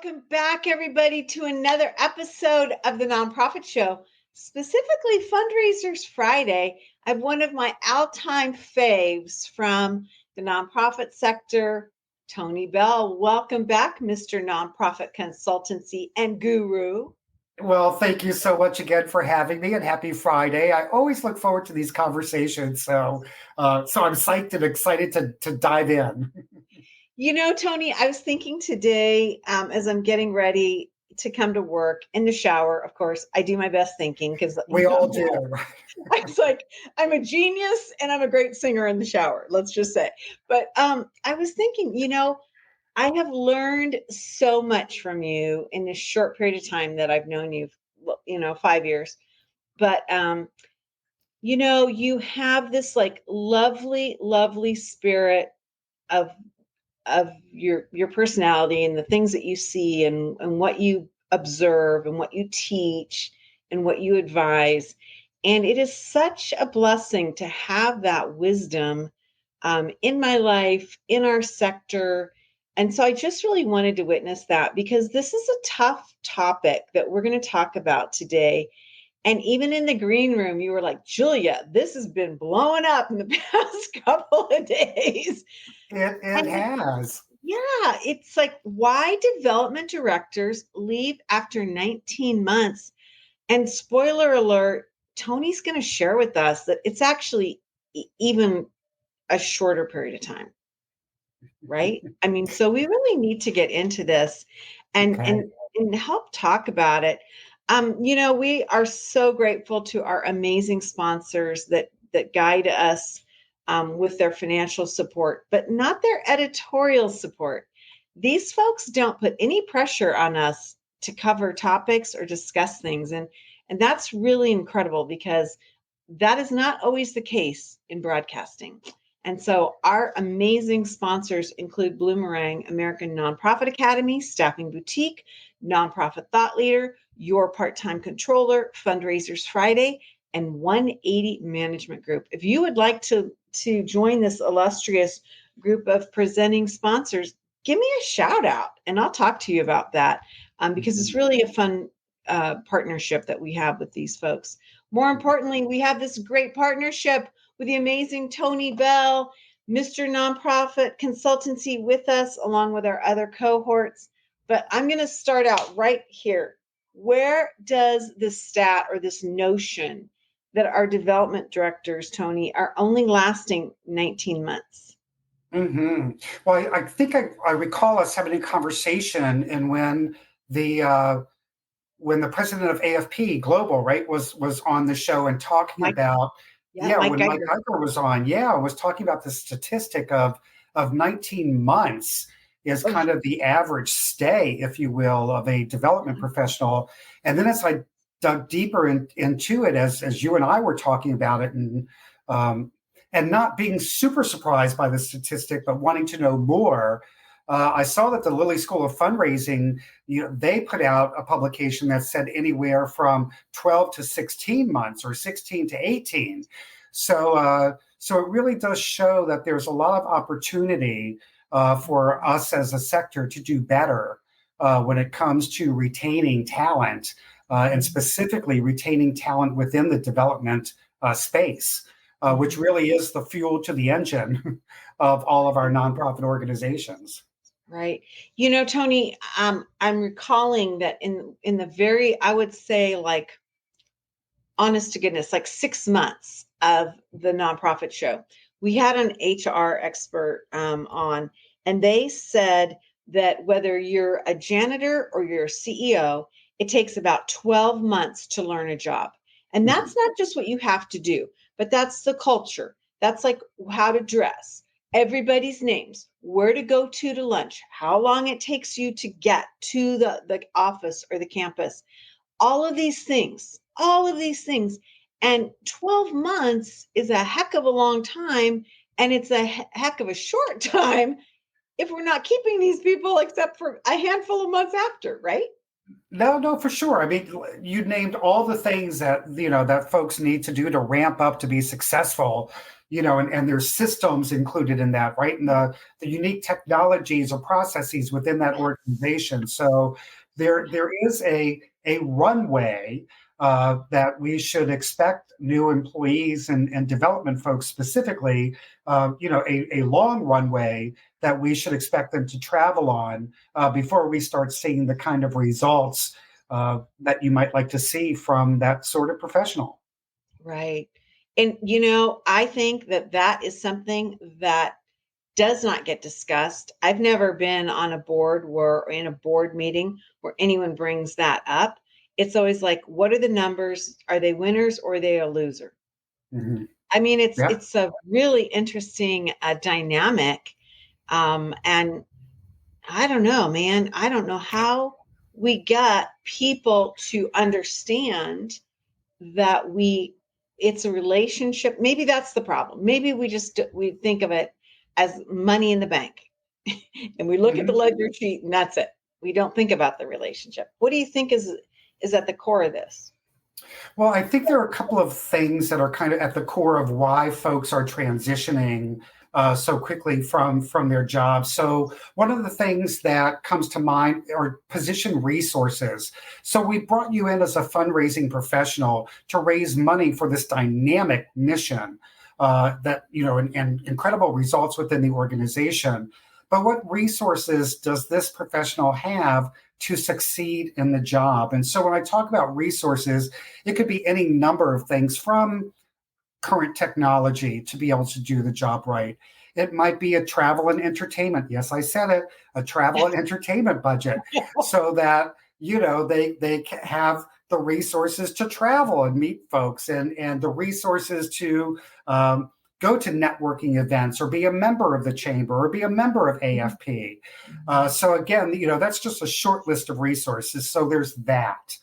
Welcome back, everybody, to another episode of the Nonprofit Show, specifically Fundraisers Friday. I have one of my all-time faves from the nonprofit sector, Tony Beall. Welcome back, Mr. Nonprofit Consultancy and Guru. Well, thank you so much again for having me, and happy Friday. I always look forward to these conversations, so I'm psyched and excited to dive in. You know, Tony, I was thinking today as I'm getting ready to come to work in the shower. Of course, I do my best thinking because We all do. I was like, I'm a genius and I'm a great singer in the shower, let's just say. But I was thinking, I have learned so much from you in this short period of time that I've known you, 5 years. But, you have this like lovely, lovely spirit of your personality and the things that you see and what you observe and what you teach and what you advise. And it is such a blessing to have that wisdom in my life, in our sector. And so I just really wanted to witness that because this is a tough topic that we're going to talk about today. And even in the green room, you were like, Julia, this has been blowing up in the past couple of days. It has. Yeah, it's like why development directors leave after 19 months. And spoiler alert, Tony's going to share with us that it's actually even a shorter period of time. Right? I mean, so we really need to get into this and Okay. and help talk about it. We are so grateful to our amazing sponsors that guide us with their financial support, but not their editorial support. These folks don't put any pressure on us to cover topics or discuss things. And that's really incredible because that is not always the case in broadcasting. And so our amazing sponsors include Bloomerang, American Nonprofit Academy, Staffing Boutique, Nonprofit Thought Leader, Your Part-Time Controller, Fundraisers Friday, and 180 Management Group. If you would like to join this illustrious group of presenting sponsors, give me a shout out and I'll talk to you about that because it's really a fun partnership that we have with these folks. More importantly, we have this great partnership with the amazing Tony Beall, Mr. Nonprofit Consultancy with us, along with our other cohorts. But I'm going to start out right here. Where does this stat or this notion that our development directors, Tony, are only lasting 19 months? Mm-hmm. Well, I think I recall us having a conversation, and when the president of AFP Global, right, was on the show and talking about, when Mike Geiger was on, was talking about the statistic of 19 months is kind of the average stay, if you will, of a development professional. And then as I dug deeper into it, as you and I were talking about it, and not being super surprised by the statistic, but wanting to know more, I saw that the Lilly School of Fundraising, they put out a publication that said anywhere from 12 to 16 months or 16 to 18. So it really does show that there's a lot of opportunity for us as a sector to do better when it comes to retaining talent and specifically retaining talent within the development space, which really is the fuel to the engine of all of our nonprofit organizations. Right. Tony, I'm recalling that in the very, I would say like, honest to goodness, like 6 months of the nonprofit show, we had an HR expert on, and they said that whether you're a janitor or you're a CEO, it takes about 12 months to learn a job. And that's not just what you have to do, but that's the culture. That's like how to dress, everybody's names, where to go to lunch, how long it takes you to get to the office or the campus, all of these things. And 12 months is a heck of a long time. And it's a heck of a short time if we're not keeping these people except for a handful of months after, right? No, for sure. I mean, you named all the things that, that folks need to do to ramp up to be successful, and there's systems included in that, right? And the unique technologies or processes within that organization. So there is a runway that we should expect new employees and development folks specifically, a long runway that we should expect them to travel on before we start seeing the kind of results that you might like to see from that sort of professional. Right. And, I think that that is something that does not get discussed. I've never been on a board or in a board meeting where anyone brings that up. It's always like, what are the numbers? Are they winners or are they a loser? Mm-hmm. I mean, it's Yeah. it's a really interesting dynamic, and I don't know, man. I don't know how we got people to understand that it's a relationship. Maybe that's the problem. Maybe we think of it as money in the bank and we look at the Mm-hmm. ledger sheet and that's it. We don't think about the relationship. What do you think is at the core of this? Well, I think there are a couple of things that are kind of at the core of why folks are transitioning so quickly from their jobs. So one of the things that comes to mind are position resources. So we brought you in as a fundraising professional to raise money for this dynamic mission that and incredible results within the organization. But what resources does this professional have to succeed in the job? And so when I talk about resources, it could be any number of things from current technology to be able to do the job right. It might be a travel and entertainment. Yes, I said it, a travel and entertainment budget so that, they have the resources to travel and meet folks and the resources to go to networking events or be a member of the chamber or be a member of AFP. So again, that's just a short list of resources. So there's that.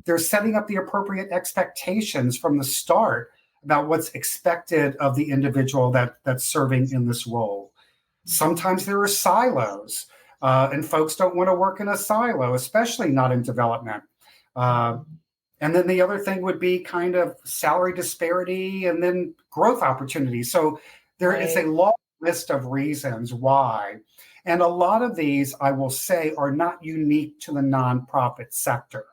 They're setting up the appropriate expectations from the start about what's expected of the individual that's serving in this role. Sometimes there are silos, and folks don't want to work in a silo, especially not in development. And then the other thing would be kind of salary disparity and then growth opportunities. So there is a long list of reasons why. And a lot of these, I will say, are not unique to the nonprofit sector.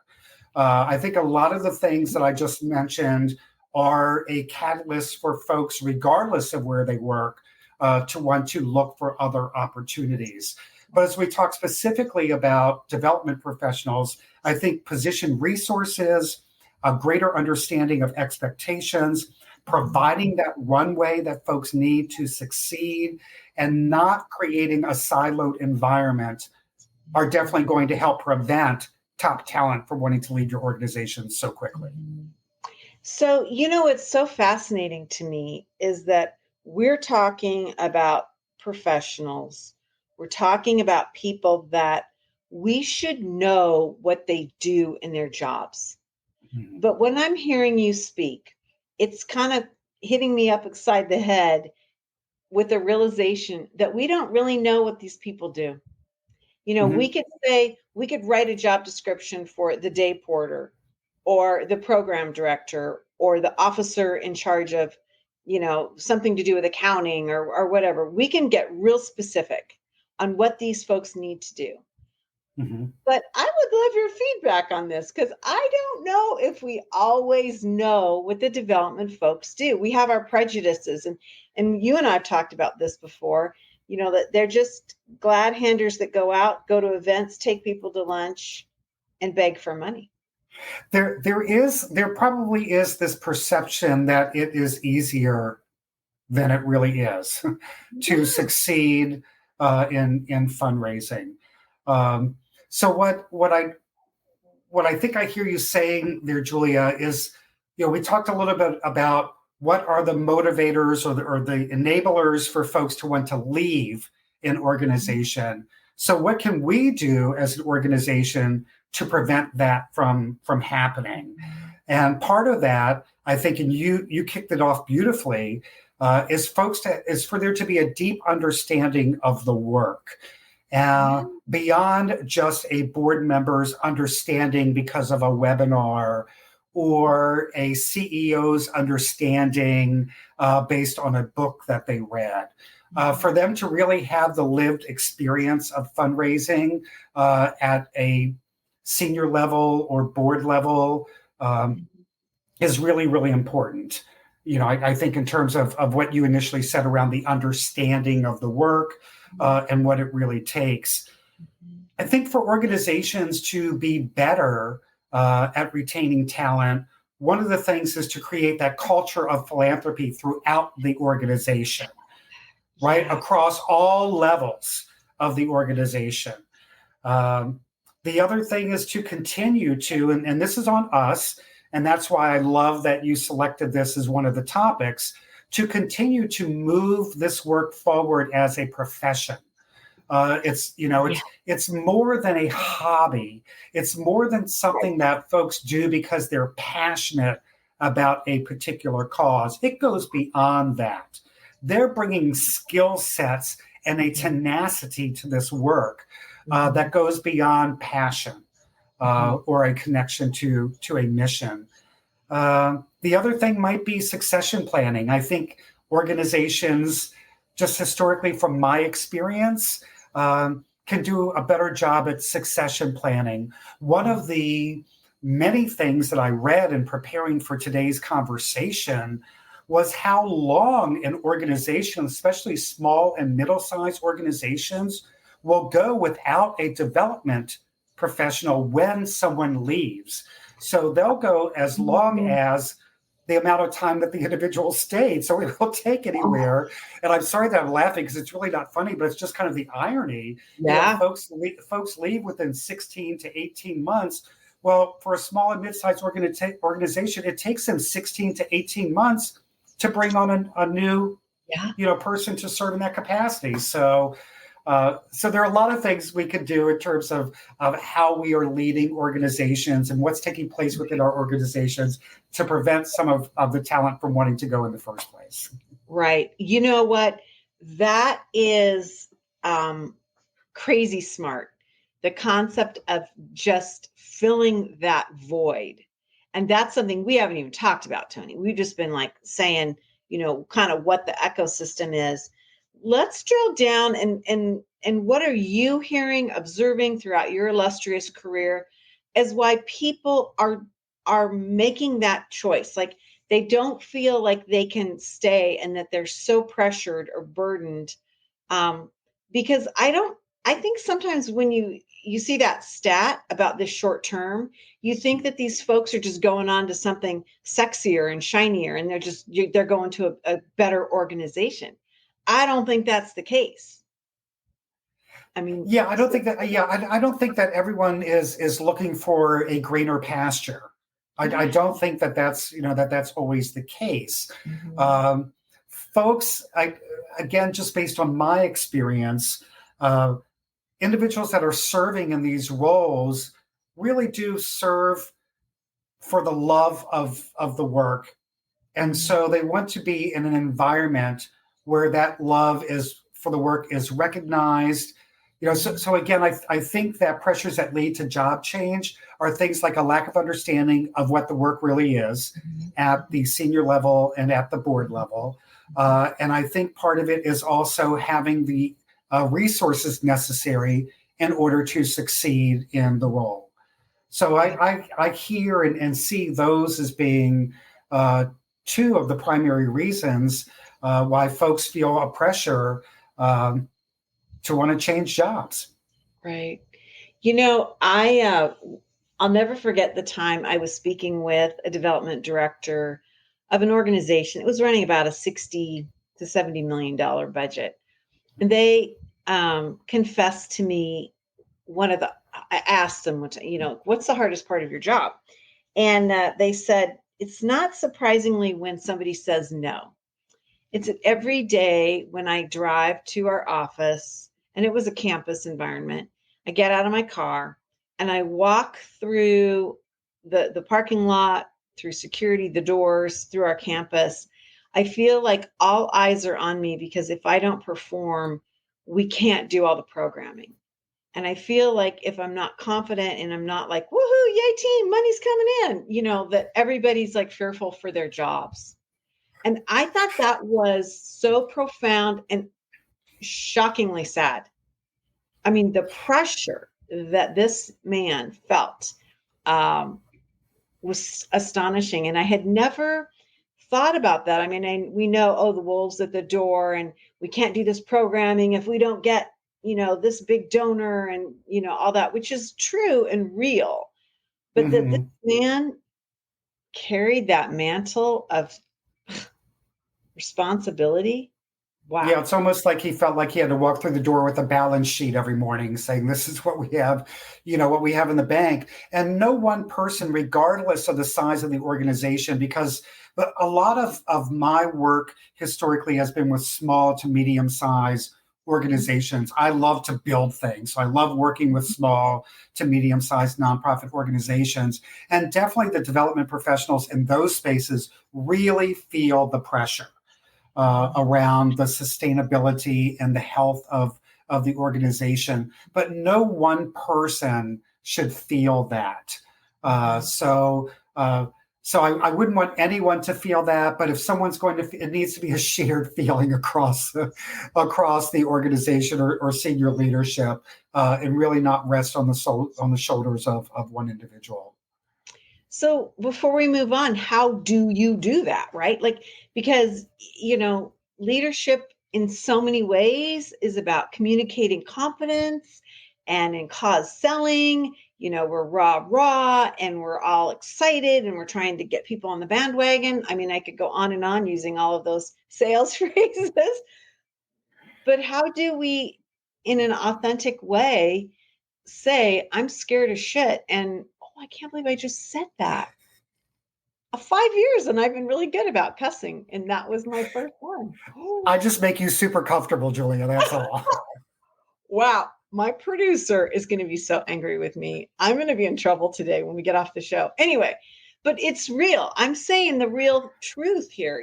I think a lot of the things that I just mentioned are a catalyst for folks, regardless of where they work, to want to look for other opportunities. But as we talk specifically about development professionals, I think position resources, a greater understanding of expectations, providing that runway that folks need to succeed, and not creating a siloed environment are definitely going to help prevent top talent from wanting to leave your organization so quickly. So, what's so fascinating to me is that we're talking about professionals. We're talking about people that we should know what they do in their jobs. Mm-hmm. But when I'm hearing you speak, it's kind of hitting me up upside the head with the realization that we don't really know what these people do. Mm-hmm. We could write a job description for the day porter or the program director or the officer in charge of, something to do with accounting or whatever. We can get real specific on what these folks need to do. Mm-hmm. But I would love your feedback on this because I don't know if we always know what the development folks do. We have our prejudices, and you and I have talked about this before. That they're just glad handers that go out, go to events, take people to lunch, and beg for money. There probably is this perception that it is easier than it really is to succeed in fundraising. So what I think I hear you saying there, Julia, is we talked a little bit about what are the motivators or the enablers for folks to want to leave an organization. So what can we do as an organization to prevent that from happening? And part of that, I think, and you kicked it off beautifully, is for there to be a deep understanding of the work. beyond just a board member's understanding because of a webinar or a CEO's understanding based on a book that they read. For them to really have the lived experience of fundraising at a senior level or board level is really, really important. I think in terms of what you initially said around the understanding of the work and what it really takes. I think for organizations to be better at retaining talent, one of the things is to create that culture of philanthropy throughout the organization, right? Across all levels of the organization. The other thing is to continue to, and this is on us, and that's why I love that you selected this as one of the topics, to continue to move this work forward as a profession. It's more than a hobby. It's more than something that folks do because they're passionate about a particular cause. It goes beyond that. They're bringing skill sets and a tenacity to this work that goes beyond passion or a connection to a mission. The other thing might be succession planning. I think organizations, just historically from my experience, can do a better job at succession planning. One of the many things that I read in preparing for today's conversation was how long an organization, especially small and middle-sized organizations, will go without a development professional when someone leaves. So they'll go as long as the amount of time that the individual stayed. So it will take anywhere. And I'm sorry that I'm laughing because it's really not funny, but it's just kind of the irony. Yeah. Folks leave within 16 to 18 months. Well, for a small and mid-sized organization, it takes them 16 to 18 months to bring on a new person to serve in that capacity. So there are a lot of things we could do in terms of how we are leading organizations and what's taking place within our organizations to prevent some of the talent from wanting to go in the first place. Right. You know what? That is crazy smart. The concept of just filling that void. And that's something we haven't even talked about, Tony. We've just been like saying, kind of what the ecosystem is. Let's drill down and what are you hearing, observing throughout your illustrious career as why people are making that choice? Like they don't feel like they can stay and that they're so pressured or burdened. Because I think sometimes when you see that stat about this short term, you think that these folks are just going on to something sexier and shinier and they're going to a better organization. I don't think that's the case. I mean, I don't think that. I don't think that everyone is looking for a greener pasture. I don't think that that's always the case. Folks, again, just based on my experience, individuals that are serving in these roles really do serve for the love of the work, and so they want to be in an environment where that love for the work is recognized. So again, I think that pressures that lead to job change are things like a lack of understanding of what the work really is at the senior level and at the board level. And I think part of it is also having the resources necessary in order to succeed in the role. So I hear and see those as being two of the primary reasons why folks feel a pressure to want to change jobs. Right. I'll never forget the time I was speaking with a development director of an organization. It was running about a $60 to $70 million budget. And they confessed to me I asked them, what's the hardest part of your job? And they said, it's not surprisingly when somebody says no. It's every day when I drive to our office, and it was a campus environment. I get out of my car and I walk through the parking lot, through security, the doors, through our campus. I feel like all eyes are on me because if I don't perform, we can't do all the programming. And I feel like if I'm not confident and I'm not like, woohoo, yay team, money's coming in, that everybody's like fearful for their jobs. And I thought that was so profound and shockingly sad. I mean, the pressure that this man felt um, was astonishing. And I had never thought about that. I mean, we know, oh, the wolves at the door, and we can't do this programming if we don't get, this big donor and, all that, which is true and real. But that this Hmm. man carried that mantle of responsibility. Yeah, Wow. it's almost like he felt like he had to walk through the door with a balance sheet every morning saying, this is what we have, what we have in the bank. And no one person, regardless of the size of the organization, because a lot of my work historically has been with small to medium size organizations. I love to build things. So I love working with small to medium sized nonprofit organizations. And definitely the development professionals in those spaces really feel the pressure around the sustainability and the health of the organization. But no one person should feel that. Uh, so uh, so I wouldn't want anyone to feel that. But if someone's going to, it needs to be a shared feeling across the organization or senior leadership, and really not rest on the shoulders of one individual. So before we move on, how do you do that? Right. Like, because, leadership in so many ways is about communicating confidence and in cause selling. We're rah and we're all excited and we're trying to get people on the bandwagon. I mean, I could go on and on using all of those sales phrases, but how do we, in an authentic way, say, I'm scared of shit? And oh, I can't believe I just said that. 5 years and I've been really good about cussing. And that was my first one. I just make you super comfortable, Julia. That's all. Wow. My producer is going to be so angry with me. I'm going to be in trouble today when we get off the show. Anyway, but it's real. I'm saying the real truth here.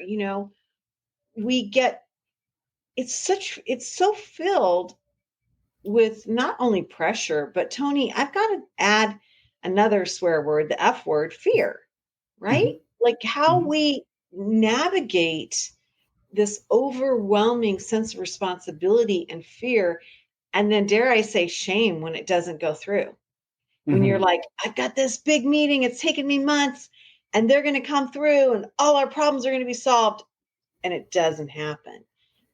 We get, it's so filled with not only pressure, but Tony, I've got to add another swear word, the F word, fear, right? Mhm, Like how mhm, we navigate this overwhelming sense of responsibility and fear. And then, dare I say, shame when it doesn't go through. When you're mhm, like, I've got this big meeting, it's taken me months, and they're going to come through, and all our problems are going to be solved, and it doesn't happen.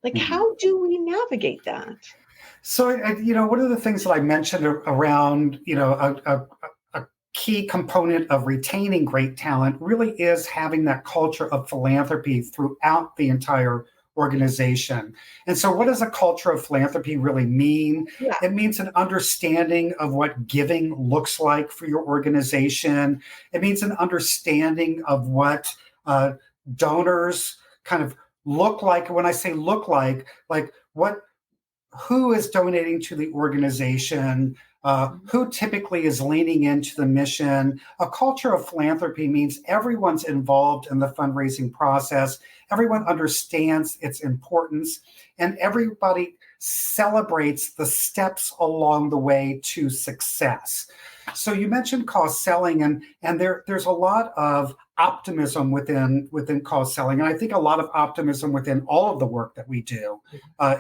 Like, mhm. how do we navigate that? So, one of the things that I mentioned around, a key component of retaining great talent really is having that culture of philanthropy throughout the entire organization. And so, what does a culture of philanthropy really mean? Yeah. It means an understanding of what giving looks like for your organization. It means an understanding of what donors kind of look like. When I say look like what who is donating to the organization, who typically is leaning into the mission. A culture of philanthropy means everyone's involved in the fundraising process, everyone understands its importance, and everybody celebrates the steps along the way to success. So you mentioned cost selling, and there's a lot of optimism within cost selling, and I think a lot of optimism within all of the work that we do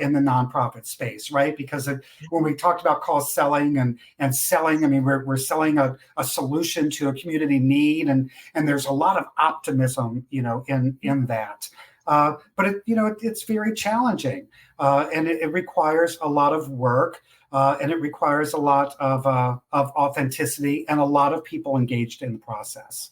in the nonprofit space, right? Because when we talked about cost selling and selling, I mean, we're selling a solution to a community need, and there's a lot of optimism, in that. But it's very challenging, and it requires a lot of work, and it requires a lot of authenticity and a lot of people engaged in the process.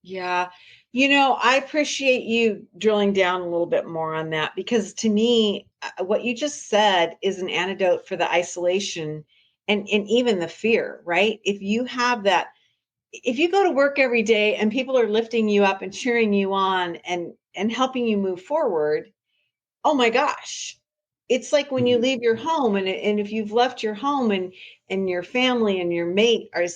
Yeah. I appreciate you drilling down a little bit more on that because to me, what you just said is an antidote for the isolation and even the fear, right? If you have that, if you go to work every day and people are lifting you up and cheering you on and helping you move forward, oh my gosh. It's like when you Mhm. leave your home and if you've left your home and your family and your mate are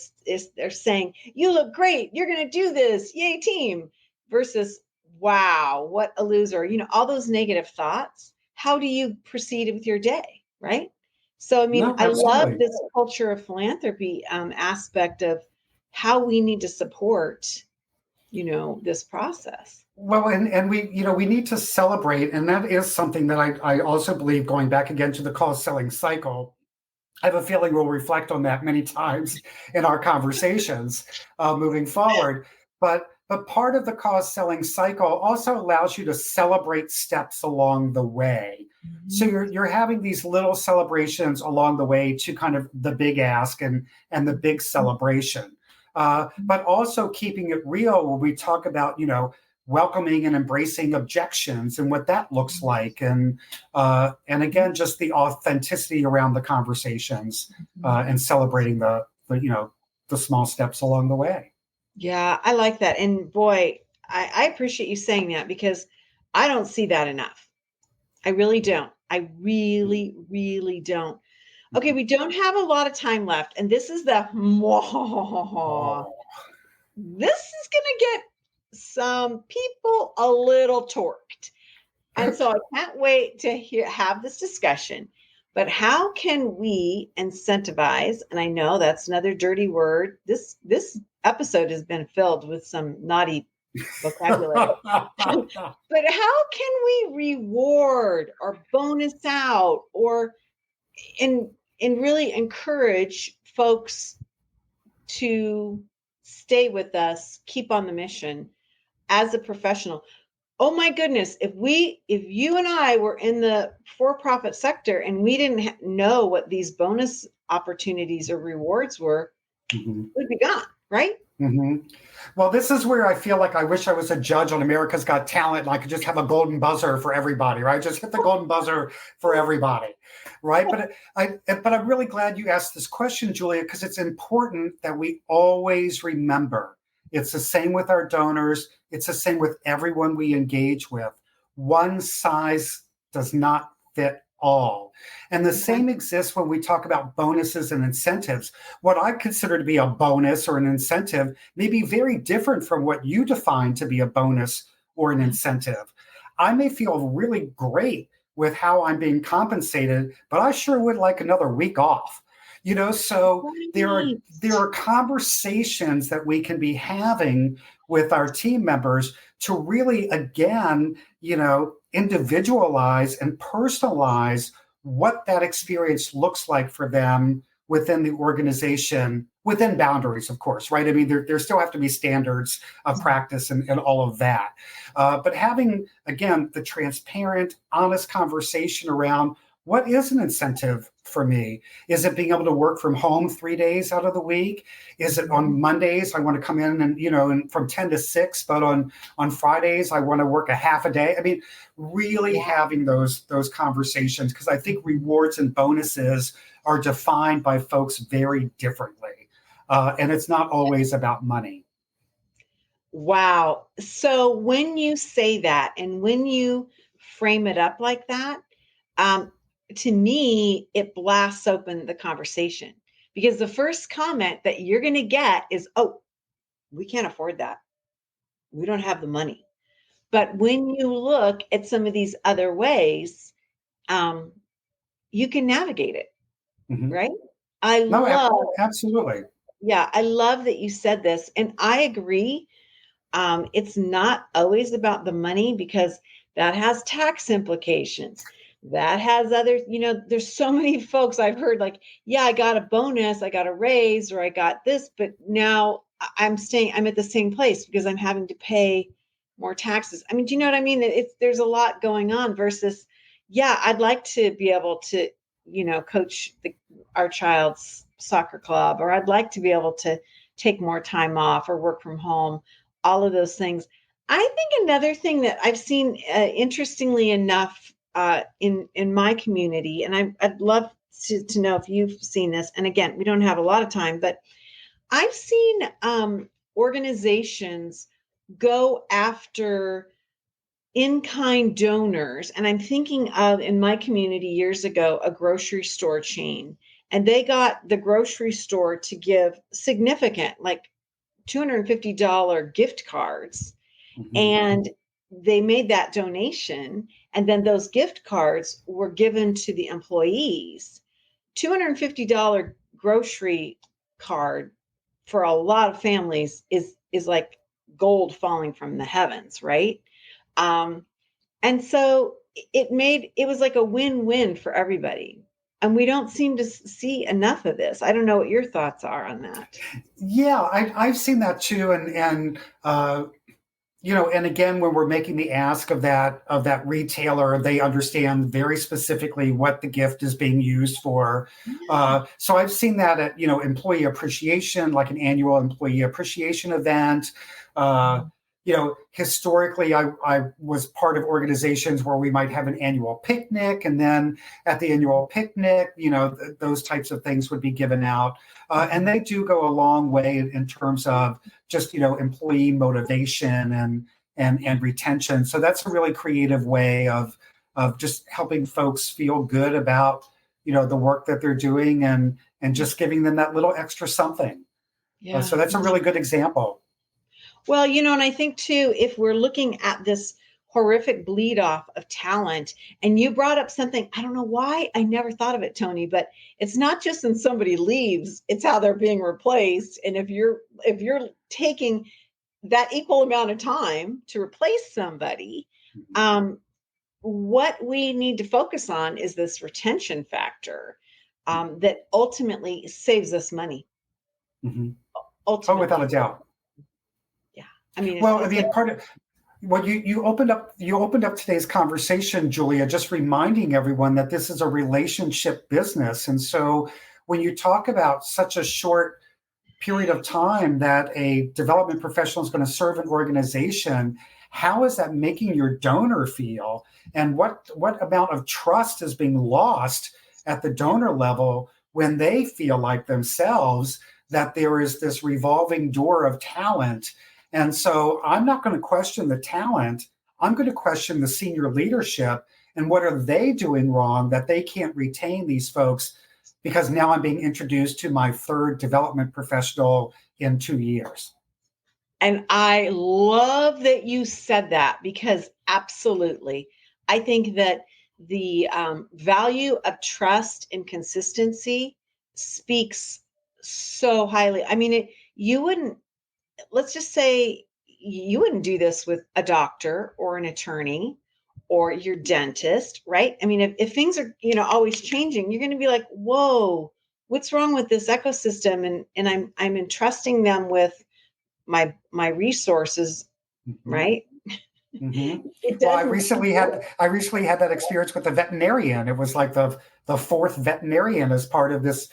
saying, you look great, you're going to do this, yay team, versus, wow, what a loser, all those negative thoughts. How do you proceed with your day? Right. So, I mean, No, I love absolutely. this culture of philanthropy aspect of how we need to support, this process. Well, and we, we need to celebrate, and that is something that I also believe, going back again to the call selling cycle. I have a feeling we'll reflect on that many times in our conversations moving forward. But part of the cause selling cycle also allows you to celebrate steps along the way. So Mhm. you're having these little celebrations along the way to kind of the big ask and the big celebration. But also keeping it real when we talk about, welcoming and embracing objections and what that looks like, and again, just the authenticity around the conversations, and celebrating the small steps along the way. Yeah, I like that. And boy, I appreciate you saying that because I don't see that enough. I really don't. I really, really don't. Okay, we don't have a lot of time left. And this is the Oh. this is going to get some people a little torqued. And so I can't wait to have this discussion. But how can we incentivize? And I know that's another dirty word. This episode has been filled with some naughty vocabulary. But how can we reward or bonus out or and really encourage folks to stay with us, keep on the mission as a professional? Oh my goodness, if you and I were in the for-profit sector and we didn't know what these bonus opportunities or rewards were, Mhm. we'd be gone, right? hmm Well, this is where I feel like I wish I was a judge on America's Got Talent and I could just have a golden buzzer for everybody, right? Just hit the golden buzzer for everybody, right? But I'm really glad you asked this question, Julia, because it's important that we always remember it's the same with our donors. It's the same with everyone we engage with. One size does not fit all. And the Okay. same exists when we talk about bonuses and incentives. What I consider to be a bonus or an incentive may be very different from what you define to be a bonus or an incentive. I may feel really great with how I'm being compensated, but I sure would like another week off. So Right. there are conversations that we can be having with our team members to really, again, individualize and personalize what that experience looks like for them within the organization, within boundaries, of course, right? I mean, there still have to be standards of practice and all of that. But having, again, the transparent, honest conversation around what is an incentive for me? Is it being able to work from home 3 days out of the week? Is it on Mondays I want to come in and from 10 to 6, but on Fridays I want to work a half a day? I mean, really having those conversations, because I think rewards and bonuses are defined by folks very differently. And it's not always about money. Wow. So when you say that and when you frame it up like that, um, to me, it blasts open the conversation because the first comment that you're going to get is, oh, we can't afford that. We don't have the money. But when you look at some of these other ways, um, you can navigate it, Mhm. right? I No, love, absolutely. yeah, I love that you said this. And I agree. It's not always about the money because that has tax implications. That has other, there's so many folks I've heard like, yeah, I got a bonus, I got a raise, or I got this, but now I'm at the same place because I'm having to pay more taxes. I mean, do you know what I mean? There's a lot going on versus, yeah, I'd like to be able to, coach our child's soccer club, or I'd like to be able to take more time off or work from home, all of those things. I think another thing that I've seen, interestingly enough, in my community, and I'd love to know if you've seen this. And again, we don't have a lot of time, but I've seen organizations go after in-kind donors, and I'm thinking of in my community years ago a grocery store chain, and they got the grocery store to give significant, like $250 gift cards, Mhm. and they made that donation, and then those gift cards were given to the employees $250 grocery card for a lot of families is like gold falling from the heavens, right? Um, and so it was like a win-win for everybody. And we don't seem to see enough of this. I don't know what your thoughts are on that. Yeah, I've seen that too, and and again, when we're making the ask of that retailer, they understand very specifically what the gift is being used for. So I've seen that at employee appreciation, like an annual employee appreciation event. Uh, Historically, I was part of organizations where we might have an annual picnic, and then at the annual picnic, those types of things would be given out, and they do go a long way in terms of just employee motivation and retention. So that's a really creative way of just helping folks feel good about the work that they're doing and just giving them that little extra something. Yeah. So that's a really good example. Well, and I think too, if we're looking at this horrific bleed off of talent, and you brought up something, I don't know why I never thought of it, Tony, but it's not just when somebody leaves, it's how they're being replaced. And if you're taking that equal amount of time to replace somebody, what we need to focus on is this retention factor that ultimately saves us money. Mm-hmm. Oh, Ultimately. without a doubt. Yeah. I mean, Well, I mean, part of well, you opened up today's conversation, Julia, just reminding everyone that this is a relationship business. And so when you talk about such a short period of time that a development professional is going to serve an organization, how is that making your donor feel? And what amount of trust is being lost at the donor level when they feel like themselves that there is this revolving door of talent? And so I'm not going to question the talent. I'm going to question the senior leadership and what are they doing wrong that they can't retain these folks, because now I'm being introduced to my third development professional in 2 years. And I love that you said that, because absolutely. I think that the value of trust and consistency speaks so highly. I mean, you wouldn't, let's just say you wouldn't do this with a doctor or an attorney or your dentist, right? I mean, if things are, always changing, you're going to be like, whoa, what's wrong with this ecosystem? And I'm entrusting them with my resources, Mm-hmm. right? Mm-hmm. It Well, I doesn't. recently had that experience with a veterinarian. It was like the fourth veterinarian as part of this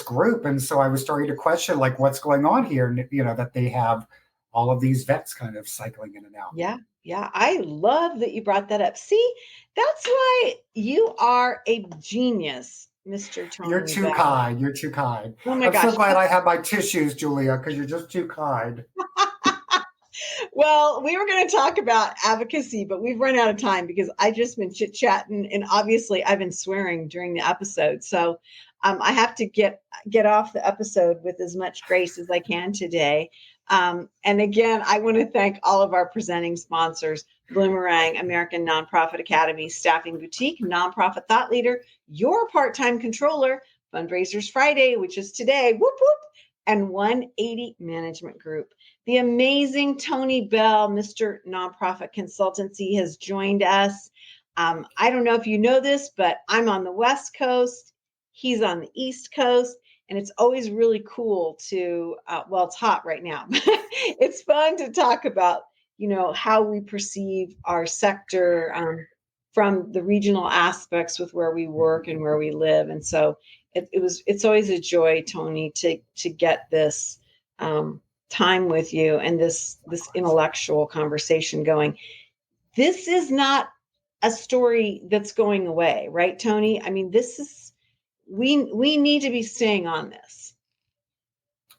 group, and so I was starting to question like what's going on here, and that they have all of these vets kind of cycling in and out. Yeah. Yeah. I love that you brought that up. See, that's why you are a genius, Mr. You're Tony too Beall. kind. You're too kind. Oh my I'm so gosh. glad I have my tissues, Julia, because you're just too kind. Well, we were going to talk about advocacy, but we've run out of time because I just been chit chatting, and obviously I've been swearing during the episode. So I have to get off the episode with as much grace as I can today. And again, I want to thank all of our presenting sponsors: Bloomerang, American Nonprofit Academy, Staffing Boutique, Nonprofit Thought Leader, Your Part-Time Controller, Fundraisers Friday, which is today, whoop whoop, and 180 Management Group. The amazing Tony Beall, Mr. Nonprofit Consultancy, has joined us. I don't know if you know this, but I'm on the West Coast. He's on the East Coast. And it's always really cool to, well, it's hot right now. It's fun to talk about, how we perceive our sector from the regional aspects with where we work and where we live. And so it's always a joy, Tony, to get this time with you and this intellectual conversation going. This is not a story that's going away, right, Tony? I mean, this is, we need to be staying on this.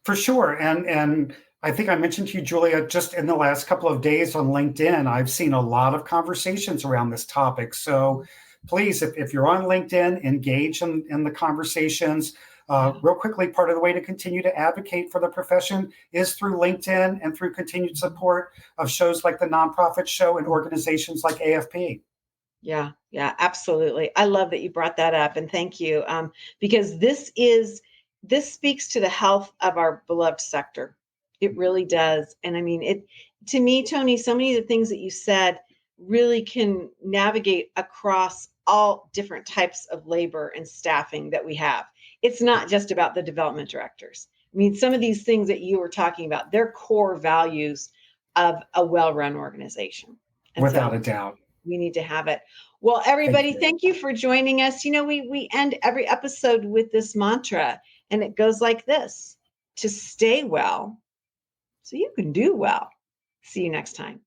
For sure. And I think I mentioned to you, Julia, just in the last couple of days on LinkedIn, I've seen a lot of conversations around this topic. So please, if you're on LinkedIn, engage in the conversations. Real quickly, part of the way to continue to advocate for the profession is through LinkedIn and through continued support of shows like the Nonprofit Show and organizations like AFP. Yeah, yeah, absolutely. I love that you brought that up, and thank you, because this speaks to the health of our beloved sector. It really does, and I mean it. To me, Tony, so many of the things that you said really can navigate across all different types of labor and staffing that we have. It's not just about the development directors. I mean, some of these things that you were talking about, they're core values of a well-run organization, and Without so a doubt. we need to have it. Well, Thank everybody, you. thank you for joining us. You know, we end every episode with this mantra, and it goes like this: to stay well so you can do well. See you next time.